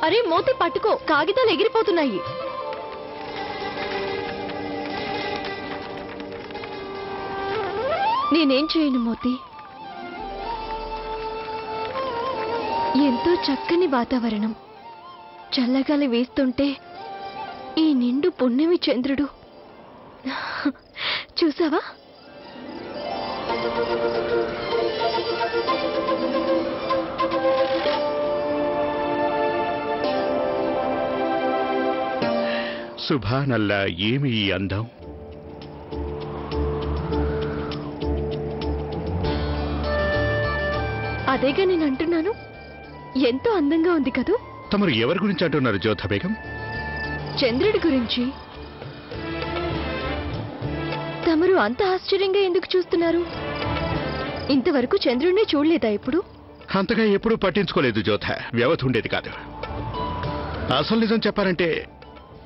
అరే మోతి పట్టుకో, కాగితాలు ఎగిరిపోతున్నాయి. నేనేం చేయను మోతి. ఎంతో చక్కని వాతావరణం, చల్లగాలి వేస్తుంటే ఈ నిండు పున్నమి చంద్రుడు చూసావా? సుభానల్లా, ఏమి ఈ అందం! అదేగా నేను అంటున్నాను, ఎంతో అందంగా ఉంది కదూ. తమరు ఎవరి గురించి అంటున్నారు జ్యోధా బేగం? చంద్రుడి గురించి. తమరు అంత ఆశ్చర్యంగా ఎందుకు చూస్తున్నారు? ఇంతవరకు చంద్రుడిని చూడలేదా ఇప్పుడు? అంతగా ఎప్పుడూ పట్టించుకోలేదు జ్యోధ, వ్యవధి ఉండేది కాదు. అసలు నిజం చెప్పాలంటే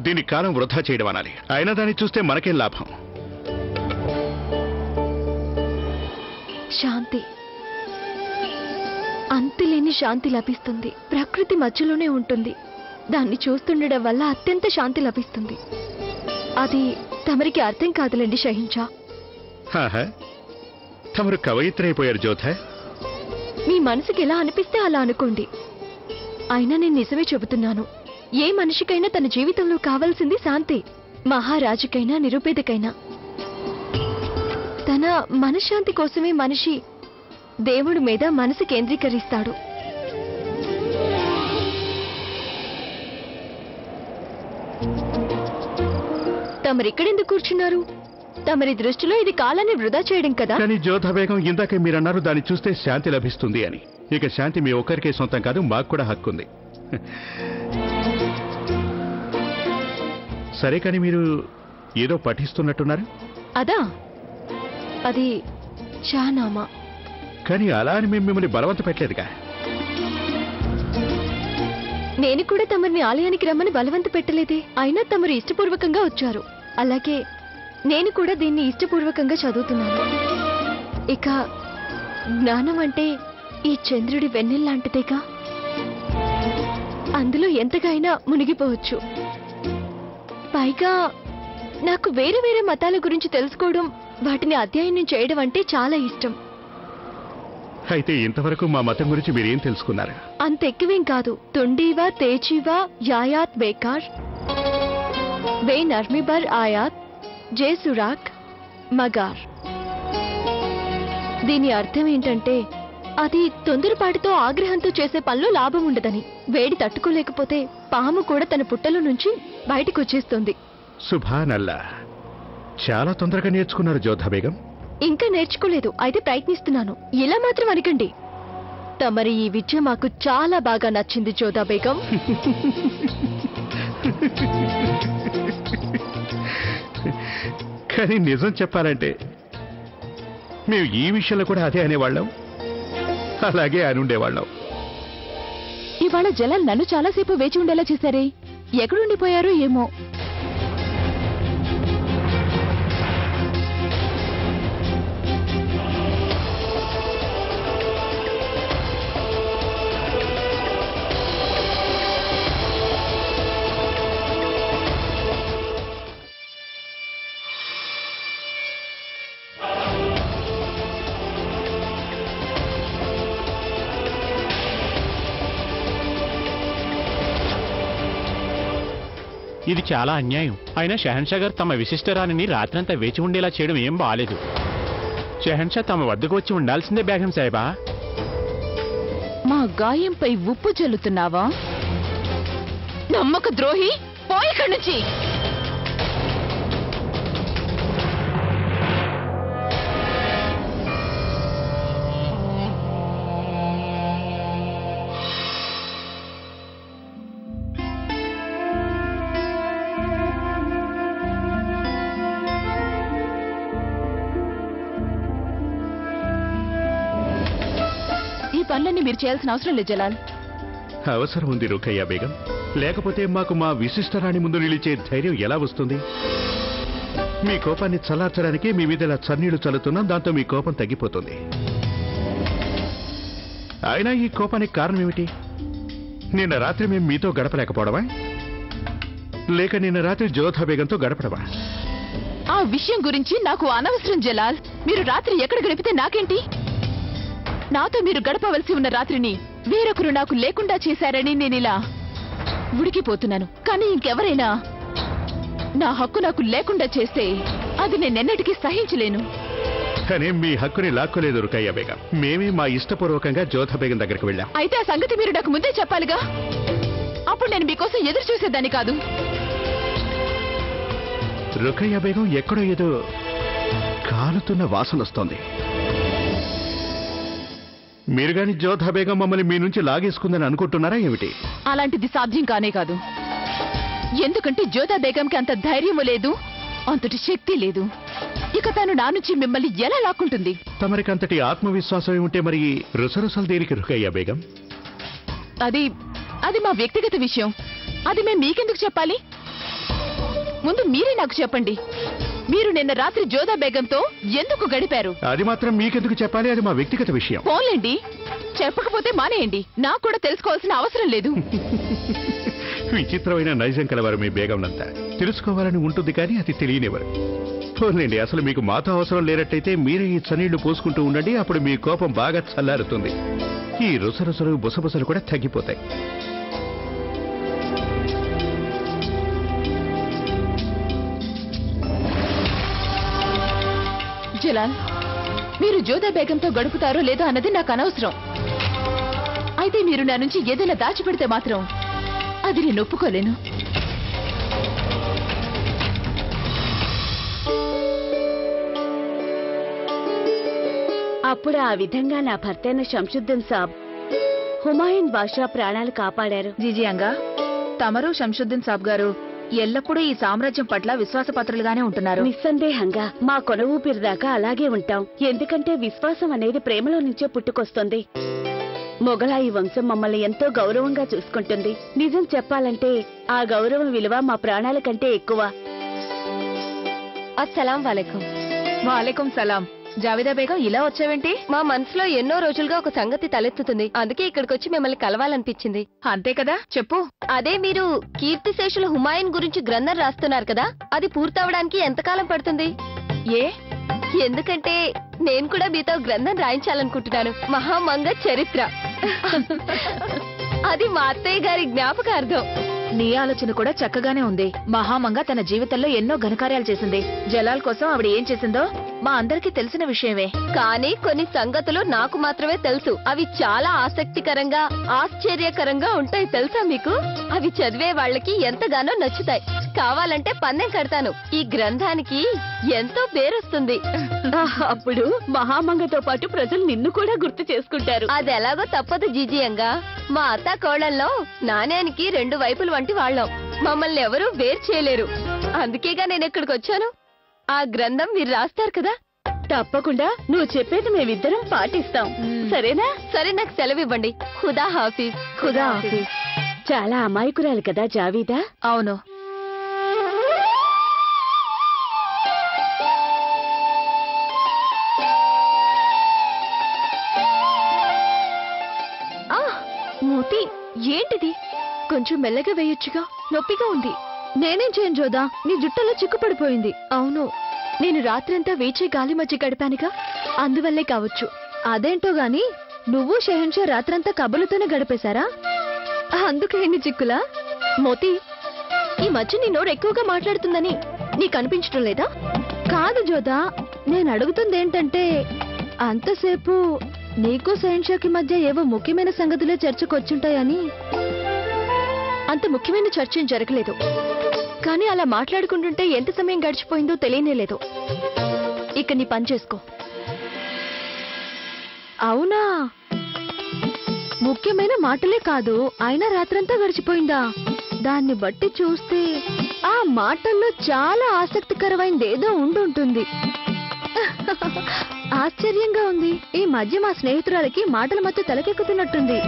దీని కాలం వృధా చేయడం అనాలి. అయినా దాన్ని చూస్తే మనకేం లాభం? శాంతి, అంతులేని శాంతి లభిస్తుంది. ప్రకృతి మధ్యలోనే ఉంటుంది. దాన్ని చూస్తుండడం వల్ల అత్యంత శాంతి లభిస్తుంది. అది తమరికి అర్థం కాదులేండి షహించా. తమరు కవయిత్రైపోయారు జ్యోధ. మీ మనసుకి ఎలా అనిపిస్తే అలా అనుకోండి. అయినా నేను నిజమే చెబుతున్నాను. ఏ మనిషికైనా తన జీవితంలో కావాల్సింది శాంతి. మహారాజుకైనా నిరుపేదకైనా తన మనశ్శాంతి కోసమే మనిషి దేవుడి మీద మనసు కేంద్రీకరిస్తాడు. తమరిక్కడెందుకు కూర్చున్నారు? తమరి దృష్టిలో ఇది కాలాన్ని వృధా చేయడం కదా. కానీ జ్యోధా బేగం, ఇందాకే మీరన్నారు దాన్ని చూస్తే శాంతి లభిస్తుంది అని. ఇక శాంతి మీ ఒక్కరికే సొంతం కాదు, మాకు కూడా హక్కుంది. సరే, కానీ మీరు ఏదో పఠిస్తున్నట్టున్నారు. అదా, అది షానామా. కానీ అలా అని మేము మిమ్మల్ని బలవంత పెట్టలేదుగా. నేను కూడా తమరిని ఆలయానికి రమ్మని బలవంత పెట్టలేదే. అయినా తమరు ఇష్టపూర్వకంగా వచ్చారు. అలాగే నేను కూడా దీన్ని ఇష్టపూర్వకంగా చదువుతున్నాను. ఇక జ్ఞానం అంటే ఈ చంద్రుడి వెన్నెల్లాంటిదేగా. అందులో ఎంతగైనా మునిగిపోవచ్చు. పైగా నాకు వేరే వేరే మతాల గురించి తెలుసుకోవడం, వాటిని అధ్యయనం చేయడం అంటే చాలా ఇష్టం. అయితే ఇంతవరకు మా మతం గురించి మీరేం తెలుసుకున్నారు? అంత ఎక్కువేం కాదు. తుండీవా తేజీవా యాయాత్ బేకార్ వే నర్మిబర్ ఆయాత్ జే సురాక్ మగార్. దీని అర్థం ఏంటంటే అది తొందరపాటుతో ఆగ్రహంతో చేసే పనిలో లాభం ఉండదని. వేడి తట్టుకోలేకపోతే పాము కూడా తన పుట్టలో నుంచి బయటకు వచ్చేస్తుంది. సుభానల్లా, చాలా తొందరగా నేర్చుకున్నారు జ్యోధా బేగం. ఇంకా నేర్చుకోలేదు, అయితే ప్రయత్నిస్తున్నాను. ఇలా మాత్రం అనకండి. తమరి ఈ విద్య మాకు చాలా బాగా నచ్చింది జ్యోధా బేగం. కానీ నిజం చెప్పాలంటే మేము ఈ విషయంలో కూడా అదే అనేవాళ్ళం, అలాగే అనుండేవాళ్ళం. ఇవాళ జలాల్ నన్ను చాలాసేపు వేచి ఉండేలా చేశారే. ఎక్కడుండిపోయారో ఏమో. ఇది చాలా అన్యాయం. అయినా షెహన్షా గారు తమ విశిష్టరాణిని రాత్రంతా వేచి ఉండేలా చేయడం ఏం బాలేదు. షెహన్షా తమ వద్దకు వచ్చి ఉండాల్సిందే బేగం సాహిబా. మా గాయంపై ఉప్పు చల్లుతున్నావా? నమ్మక ద్రోహి, పోయి ఇక్కడి నుంచి. పనులన్నీ మీరు చేయాల్సిన అవసరం లేదు జలాల్. అవసరం ఉంది రుఖయ్య బేగం. లేకపోతే మాకు మా విశిష్టరాణి ముందు నిలిచే ధైర్యం ఎలా వస్తుంది? మీ కోపాన్ని చల్లార్చడానికి మీ మీద ఇలా చన్నీళ్లు చల్లుతున్నాం. దాంతో మీ కోపం తగ్గిపోతుంది. అయినా ఈ కోపానికి కారణం ఏమిటి? నిన్న రాత్రి మేము మీతో గడపలేకపోవడమా, లేక నిన్న రాత్రి జోధా బేగంతో గడపడమా? ఆ విషయం గురించి నాకు అనవసరం జలాల్. మీరు రాత్రి ఎక్కడ గడిపితే నాకేంటి? నాతో మీరు గడపవలసి ఉన్న రాత్రిని వేరొకరు నాకు లేకుండా చేశారని నేనిలా ఉడికిపోతున్నాను. కానీ ఇంకెవరైనా నా హక్కు నాకు లేకుండా చేస్తే అది నేనెన్నటికీ సహించలేను. కానీ మీ హక్కుని లాక్కోలేదు రుకయ్య బేగం. మేమే మా ఇష్టపూర్వకంగా జోధా బేగం దగ్గరికి వెళ్ళాం. అయితే ఆ సంగతి మీరు నాకు ముందే చెప్పాలిగా. అప్పుడు నేను మీకోసం ఎదురు చూసేదాన్ని కాదు. రుకయ్య బేగం ఎక్కడో ఏదో కాలుతున్న వాసన వస్తోంది. మీరు గాని జోధా బేగం మమ్మల్ని మీ నుంచి లాగేసుకుందని అనుకుంటున్నారా ఏమిటి? అలాంటిది సాధ్యం కానే కాదు. ఎందుకంటే జోధా బేగంకి అంత ధైర్యము లేదు, అంతటి శక్తి లేదు. ఇక తను నా నుంచి మిమ్మల్ని ఎలా లాక్కుంటుంది? తమరికి అంతటి ఆత్మవిశ్వాసం ఉంటే మరి రుసరుసలు దేనికి రుకయ్య బేగం? అది మా వ్యక్తిగత విషయం. అది మేము మీకెందుకు చెప్పాలి? ముందు మీరే నాకు చెప్పండి. మీరు నిన్న రాత్రి జోధా బేగంతో ఎందుకు గడిపారు? అది మాత్రం మీకెందుకు చెప్పాలి? అది మా వ్యక్తిగత విషయం. పోన్లేండి, చెప్పకపోతే మానేయండి. నాకు కూడా తెలుసుకోవాల్సిన అవసరం లేదు. విచిత్రమైన నైజం కలవారు మీ బేగంనంతా. తెలుసుకోవాలని ఉంటుంది కానీ అది తెలియనివ్వరు. పోన్లేండి, అసలు మీకు మాతో అవసరం లేనట్టయితే మీరే ఈ చనీళ్లు పోసుకుంటూ ఉండండి. అప్పుడు మీ కోపం బాగా చల్లారుతుంది. ఈ రుసరుసలు బుసబుసలు కూడా తగ్గిపోతాయి. జలాల్, మీరు జోధా బేగంతో గడుపుతారో లేదో అన్నది నాకు అనవసరం. అయితే మీరు నా నుంచి ఏదైనా దాచిపెడితే మాత్రం అది నేను ఒప్పుకోలేను. అప్పుడు ఆ విధంగా నా భర్తైన శంషుద్దీన్ సాబ్ హుమాయూన్ బాషా ప్రాణాలు కాపాడారు. జిజియాంగా, తమరు శంషుద్దీన్ సాబ్ గారు ఎల్లప్పుడూ ఈ సామ్రాజ్యం పట్ల విశ్వాసపాత్రులుగానే ఉంటున్నారు. నిస్సందేహంగా మా కొన ఊపిరి దాకా అలాగే ఉంటాం. ఎందుకంటే విశ్వాసం అనేది ప్రేమలో నుంచే పుట్టుకొస్తుంది. మొఘలాయి వంశం మమ్మల్ని ఎంతో గౌరవంగా చూసుకుంటుంది. నిజం చెప్పాలంటే ఆ గౌరవం విలువ మా ప్రాణాల కంటే ఎక్కువ. అస్సలాం వాలేకుం. వాలేకుం సలాం. జావేదా బేగం, ఇలా వచ్చావేంటి? మా మనసులో ఎన్నో రోజులుగా ఒక సంగతి తలెత్తుతుంది. అందుకే ఇక్కడికి వచ్చి మిమ్మల్ని కలవాలనిపించింది. అంతే కదా, చెప్పు. అదే, మీరు కీర్తిశేషులు హుమాయూన్ గురించి గ్రంథం రాస్తున్నారు కదా, అది పూర్తవడానికి ఎంతకాలం పడుతుంది? ఏ? ఎందుకంటే నేను కూడా మీతో గ్రంథం రాయించాలనుకుంటున్నాను. మహామంగ చరిత్ర. అది మా అత్తయ్య గారి జ్ఞాపకార్థం. నీ ఆలోచన కూడా చక్కగానే ఉంది. మహామంగ తన జీవితంలో ఎన్నో ఘనకార్యాలు చేసింది. జలాల్ కోసం ఆవిడ ఏం చేసిందో మా అందరికీ తెలిసిన విషయమే. కానీ కొన్ని సంగతులు నాకు మాత్రమే తెలుసు. అవి చాలా ఆసక్తికరంగా, ఆశ్చర్యకరంగా ఉంటాయి. తెలుసా మీకు? అవి చదివే వాళ్ళకి ఎంతగానో నచ్చుతాయి. కావాలంటే పందెం కడతాను. ఈ గ్రంథానికి ఎంతో పేరొస్తుంది. అప్పుడు మహామంగతో పాటు ప్రజలు నిన్ను కూడా గుర్తు చేసుకుంటారు. అది ఎలాగో తప్పదు జిజియంగా. మా అత్త కోడల్లో నాణ్యానికి రెండు వైపులు వంటి వాళ్ళం. మమ్మల్ని ఎవరూ వేరు చేయలేరు. అందుకేగా నేను ఇక్కడికి వచ్చాను. ఆ గ్రంథం మీరు రాస్తారు కదా? తప్పకుండా. నువ్వు చెప్పేది మేమిద్దరం పాటిస్తాం. సరేనా? సరే, నాకు సెలవు ఇవ్వండి. ఖుదా హాఫీజ్. ఖుదా హాఫీజ్. చాలా అమాయకురాలు కదా జావీదా? అవును. మోతి, ఏంటిది? కొంచెం మెల్లగా వేయొచ్చుగా. నొప్పిగా ఉంది. నేనేం చేయను జోదా, నీ జుట్టులో చిక్కుపడిపోయింది. అవును, నేను రాత్రంతా వేచే గాలి మధ్య గడిపానుగా, అందువల్లే కావచ్చు. అదేంటో గాని నువ్వు షెహన్షా రాత్రంతా కబులతోనే గడిపేశారా? అందుకే ఎన్ని చిక్కులా? మోతి, ఈ మధ్య నీ నోరు ఎక్కువగా మాట్లాడుతుందని నీకు అనిపించడం లేదా? కాదు జోదా, నేను అడుగుతుంది ఏంటంటే, అంతసేపు నీకు షెహన్షాకి మధ్య ఏవో ముఖ్యమైన సంగతులే చర్చకొచ్చుంటాయని. అంత ముఖ్యమైన చర్చ ఏం జరగలేదు. కానీ అలా మాట్లాడుకుంటుంటే ఎంత సమయం గడిచిపోయిందో తెలియనే లేదు. ఇక నీ పని చేసుకో. అవునా? ముఖ్యమైన మాటలే కాదు, అయినా రాత్రంతా గడిచిపోయిందా? దాన్ని బట్టి చూస్తే ఆ మాటల్లో చాలా ఆసక్తికరమైనదేదో ఉండుంటుంది. ఆశ్చర్యంగా ఉంది. ఈ మధ్య మా స్నేహితురాలకి మాటల మధ్య తలకెక్కుతున్నట్టుంది.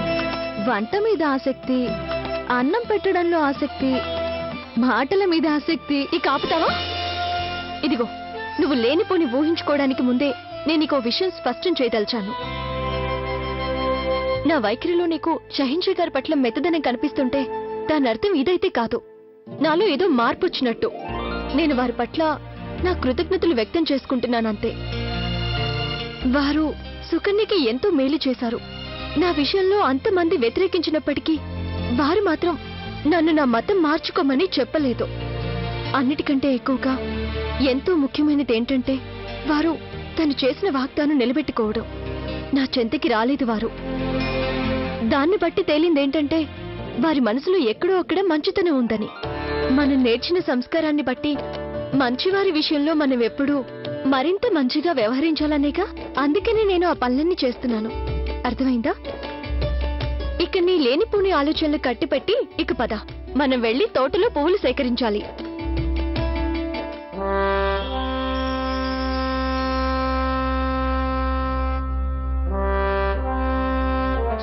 వంట మీద ఆసక్తి, అన్నం పెట్టడంలో ఆసక్తి, మాటల మీద ఆసక్తి. ఇక ఆపుతావా? ఇదిగో, నువ్వు లేనిపోని ఊహించుకోవడానికి ముందే నేను నీకో విషయం స్పష్టం చేయదలిచాను. నా వైఖరిలో నీకు షహిన్షా గారి పట్ల మెత్తదనం కనిపిస్తుంటే దాని అర్థం ఇదైతే కాదు. నాలో ఏదో మార్పు వచ్చినట్టు. నేను వారి పట్ల నా కృతజ్ఞతలు వ్యక్తం చేసుకుంటున్నానంతే. వారు సుకన్యకి ఎంతో మేలు చేశారు. నా విషయంలో అంతమంది వ్యతిరేకించినప్పటికీ వారు మాత్రం నన్ను నా మతం మార్చుకోమని చెప్పలేదు. అన్నిటికంటే ఎక్కువగా ఎంతో ముఖ్యమైనది ఏంటంటే వారు తను చేసిన వాగ్దానం నిలబెట్టుకోవడం. నా చెంతకి రాలేదు వారు. దాన్ని బట్టి తేలిందేంటంటే వారి మనసులో ఎక్కడో అక్కడ మంచితనం ఉందని. మనం నేర్చిన సంస్కారాన్ని బట్టి మంచివారి విషయంలో మనం ఎప్పుడూ మరింత మంచిగా వ్యవహరించాలనేగా. అందుకనే నేను ఆ పనులన్నీ చేస్తున్నాను. అర్థమైందా? ఇక నీ లేనిపోని ఆలోచనలు కట్టిపెట్టి ఇక పద, మనం వెళ్లి తోటలో పువ్వులు సేకరించాలి.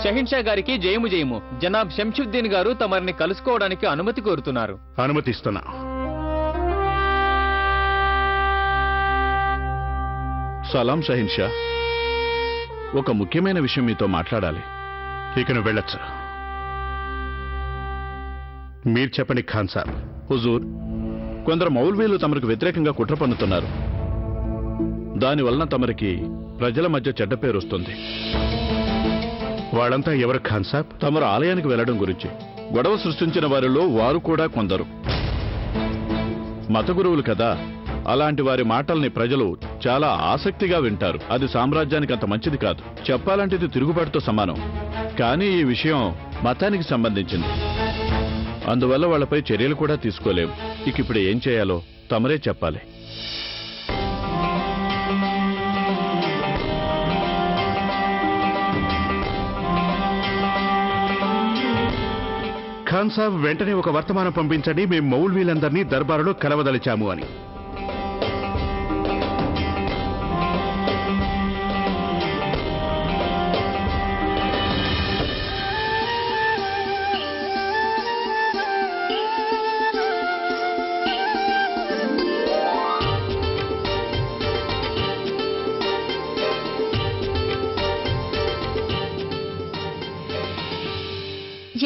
షహిన్షా గారికి జయము జయము. జనాబ్ శంషుద్దీన్ గారు తమరిని కలుసుకోవడానికి అనుమతి కోరుతున్నారు. అనుమతిస్తున్నా. సలాం షహిన్షా. ఒక ముఖ్యమైన విషయం మీతో మాట్లాడాలి. ఇక నువ్వు వెళ్ళొచ్చు. మీరు చెప్పండి ఖాన్ సాబ్. హుజూర్, కొందరు మౌల్వీలు తమకు వ్యతిరేకంగా కుట్ర పన్నుతున్నారు. దానివలన తమరికి ప్రజల మధ్య చెడ్డ పేరు వస్తుంది. వాళ్ళంతా ఎవరు ఖాన్ సాబ్? తమరు ఆలయానికి వెళ్లడం గురించి గొడవ సృష్టించిన వారిలో వారు కూడా కొందరు. మత గురువులు కదా, అలాంటి వారి మాటల్ని ప్రజలు చాలా ఆసక్తిగా వింటారు. అది సామ్రాజ్యానికి అంత మంచిది కాదు. చెప్పాలంటే ఇది తిరుగుబాటుతో సమానం. కానీ ఈ విషయం మతానికి సంబంధించింది. అందువల్ల వాళ్లపై చర్యలు కూడా తీసుకోలేం. ఇక ఇప్పుడు ఏం చేయాలో తమరే చెప్పాలి. ఖాన్ సాబ్, వెంటనే ఒక వర్తమానం పంపించండి. మేము మౌల్వీలందరినీ దర్బారులో కలవదలిచాము అని.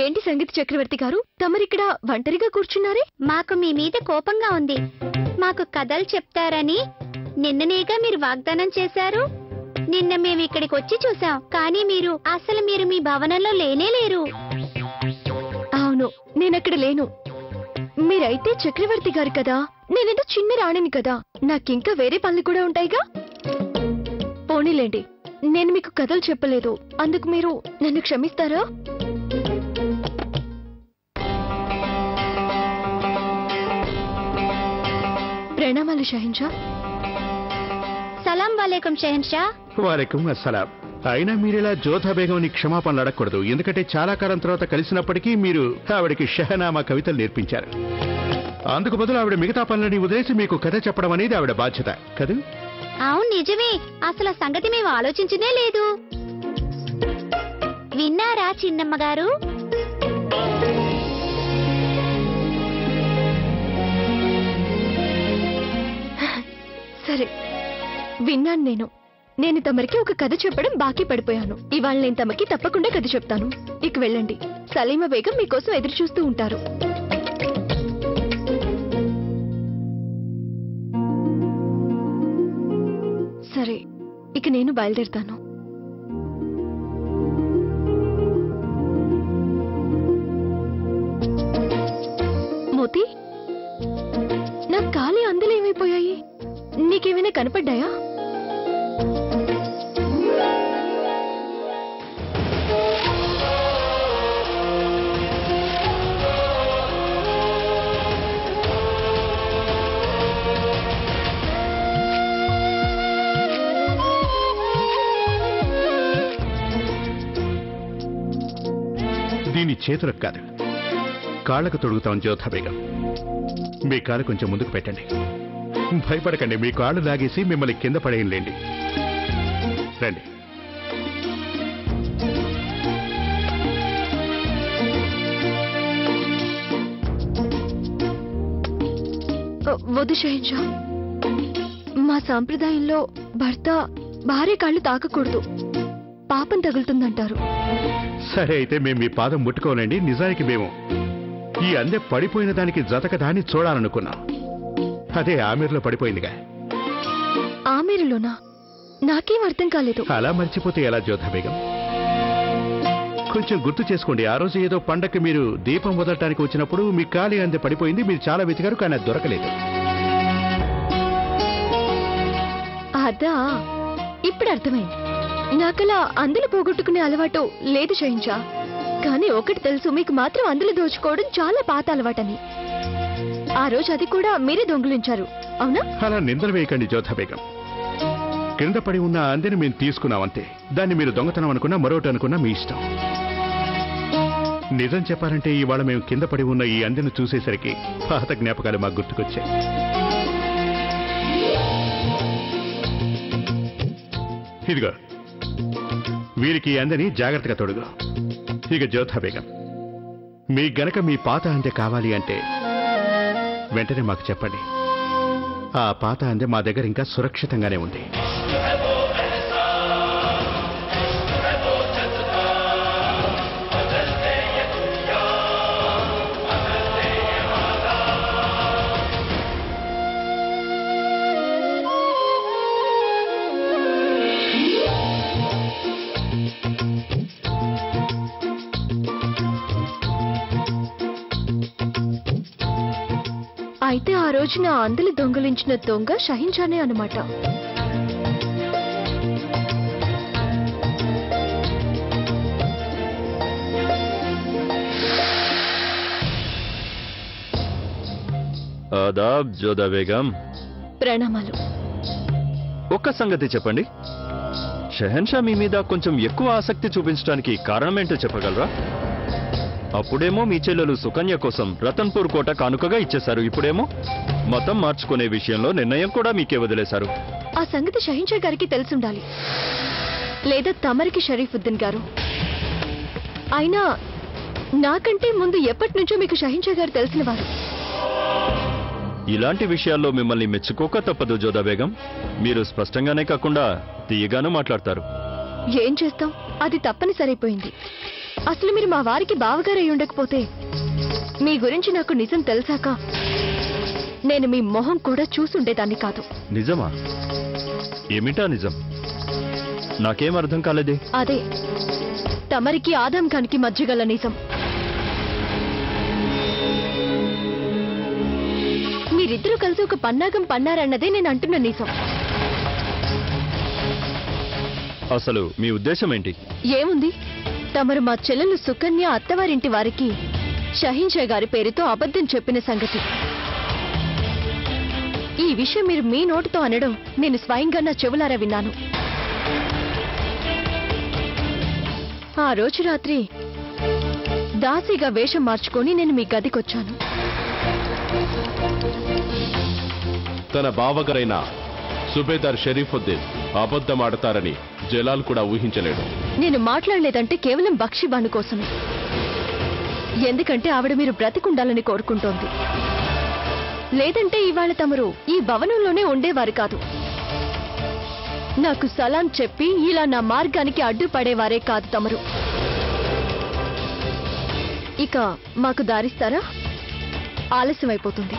ఏంటి సంగీత చక్రవర్తి గారు, తమరిక్కడ ఒంటరిగా కూర్చున్నారే? మాకు మీ మీద కోపంగా ఉంది. మాకు కథలు చెప్తారని నిన్ననేగా మీరు వాగ్దానం చేశారు. నిన్న మేము ఇక్కడికి వచ్చి చూసాం, కానీ మీరు మీ భవనంలో లేనే లేరు. అవును, నేనక్కడ లేను. మీరైతే చక్రవర్తి గారు కదా, నేనేదో చిన్న రాణిని కదా. నాకింకా వేరే పనులు కూడా ఉంటాయిగా. పోనీలేండి, నేను మీకు కథలు చెప్పలేదు. అందుకు మీరు నన్ను క్షమిస్తారా? ప్రణామాలు షహిన్షా. సలాం వాలేకుం షహిన్షా. వాలేకుం అస్సలాం. అయినా మీరిలా జోధా బేగంని క్షమాపణలు అడగకూడదు. ఎందుకంటే చాలా కాలం తర్వాత కలిసినప్పటికీ మీరు ఆవిడకి షహనామా కవితలు నేర్పించారు. అందుకు బదులు ఆవిడ మిగతా పనులని వదిలేసి మీకు కథ చెప్పడం అనేది ఆవిడ బాధ్యత కదా? అవును, నిజమే. అసలు ఆ సంగతి మేము ఆలోచించనే లేదు. విన్నారా చిన్నమ్మ గారు? సరే, విన్నాను. నేను తమరికి ఒక కథ చెప్పడం బాకీ పడిపోయాను. ఇవాళ నేను తమకి తప్పకుండా కథ చెప్తాను. ఇక వెళ్ళండి. సలీమా బేగం మీకోసం ఎదురు చూస్తూ ఉంటారు. సరే, ఇక నేను బయలుదేరుతాను. మోతి, నా కాలి అందులో ఏమైపోయాయి? నీకేమైనా కనపడ్డాయా? దీని చేతులకు కాదు, కాళ్లకు తొడుగుతాం జోధా బేగం. మీ కాలు కొంచెం ముందుకు పెట్టండి. భయపడకండి, మీ కాళ్ళు లాగేసి మిమ్మల్ని కింద పడేయంలేండి. రండి. వద్దు షహిన్షా. మా సాంప్రదాయంలో భర్త భార్య కాళ్ళు తాకకూడదు. పాపం తగులుతుందంటారు. సరే అయితే మేము మీ పాదం ముట్టుకోనండి. నిజానికి మేము ఈ అందె పడిపోయిన దానికి జతక దాన్ని చూడాలనుకున్నాం. అదే ఆమెరులో పడిపోయిందిగా. ఆమెరులోనా? నాకేం అర్థం కాలేదు. అలా మర్చిపోతే ఎలా జోధా బేగం? కొంచెం గుర్తు చేసుకోండి. ఆ రోజు ఏదో పండక్కి మీరు దీపం వదలటానికి వచ్చినప్పుడు మీ కాలి అందె పడిపోయింది. మీరు చాలా వెతికారు, కానీ అది దొరకలేదు. అదా, ఇప్పుడు అర్థమైంది. నాకలా అందులో పోగొట్టుకునే అలవాటు లేదు షహిన్షా. కానీ ఒకటి తెలుసు, మీకు మాత్రం అందులో దోచుకోవడం చాలా పాత అలవాటని. ఆ రోజు అది కూడా మీరే దొంగిలించారు, అవునా? అలా నిందలు వేయకండి జోధా బేగం. కింద పడి ఉన్న అందెని మేము తీసుకున్నామంతే. దాన్ని మీరు దొంగతనం అనుకున్నా మరొకటి అనుకున్నా మీ ఇష్టం. నిజం చెప్పాలంటే ఇవాళ మేము కింద పడి ఉన్న ఈ అందెను చూసేసరికి పాత జ్ఞాపకాలు మాకు గుర్తుకొచ్చాయి. ఇదిగో, వీరికి ఈ అందెని జాగ్రత్తగా తొడుగు. ఇక జోధా బేగం, మీ గనక మీ పాత అందె కావాలి అంటే వెంటనే మాకు చెప్పండి. ఆ పాత అందె మా దగ్గర ఇంకా సురక్షితంగానే ఉంది. అయితే ఆ రోజున అందలి దొంగలించిన దొంగ షహిన్షానే అన్నమాట. ఆదాబ్ జోధా బేగం. ప్రణామాలు. ఒక్క సంగతి చెప్పండి, షెహన్షా మీ మీద కొంచెం ఎక్కువ ఆసక్తి చూపించడానికి కారణమేంటో చెప్పగలరా? అప్పుడేమో మీ చెల్లెలు సుకన్య కోసం రతన్పూర్ కోట కానుకగా ఇచ్చేశారు. ఇప్పుడేమో మతం మార్చుకునే విషయంలో నిర్ణయం కూడా మీకే వదిలేశారు. ఆ సంగతి షహిన్షా గారికి తెలుసుండాలి, లేదా తమరికి షరీఫుద్దీన్ గారు. అయినా నాకంటే ముందు ఎప్పటి నుంచో మీకు షహిన్షా గారు తెలిసిన వారు. ఇలాంటి విషయాల్లో మిమ్మల్ని మెచ్చుకోక తప్పదు జోధా బేగం. మీరు స్పష్టంగానే కాకుండా తీయగానూ మాట్లాడతారు. ఏం చేస్తాం, అది తప్పనిసరైపోయింది. అసలు మీరు మా వారికి బావగారై ఉండకపోతే మీ గురించి నాకు నిజం తెలిసాక నేను మీ మొహం కూడా చూసుండేదాన్ని కాదు. నిజమా? ఏమిటా నిజం? నాకేం అర్థం కాలేదే. అదే, తమరికి ఆదం ఖాన్కి మధ్య గల నిజం. మీరిద్దరూ కలిసి ఒక పన్నాగం పన్నారన్నదే నేను అంటున్న నిజం. అసలు మీ ఉద్దేశం ఏంటి? ఏముంది, తమరు మా చెల్లెలు సుకన్య అత్తవారింటి వారికి షహిన్షా గారి పేరుతో అబద్ధం చెప్పిన సంగతి. ఈ విషయం మీరు మీ నోటితో అనడం నేను స్వయంగా నా చెవులారా విన్నాను. ఆ రోజు రాత్రి దాసిగా వేషం మార్చుకొని నేను మీ గదికొచ్చాను. తన బావగారైన సుబేదార్ షరీఫుద్దీన్ అబద్ధమాడతారని జలాల్ కూడా ఊహించలేడు. నేను మాట్లాడలేదంటే కేవలం బక్షిబాను కోసమే. ఎందుకంటే ఆవిడ మీరు బ్రతికుండాలని కోరుకుంటోంది. లేదంటే ఇవాళ తమరు ఈ భవనంలోనే ఉండేవారు కాదు. నాకు సలాం చెప్పి ఇలా నా మార్గానికి అడ్డుపడేవారే కాదు తమరు. ఇక మాకు దారిస్తారా? ఆలస్యం అయిపోతుంది.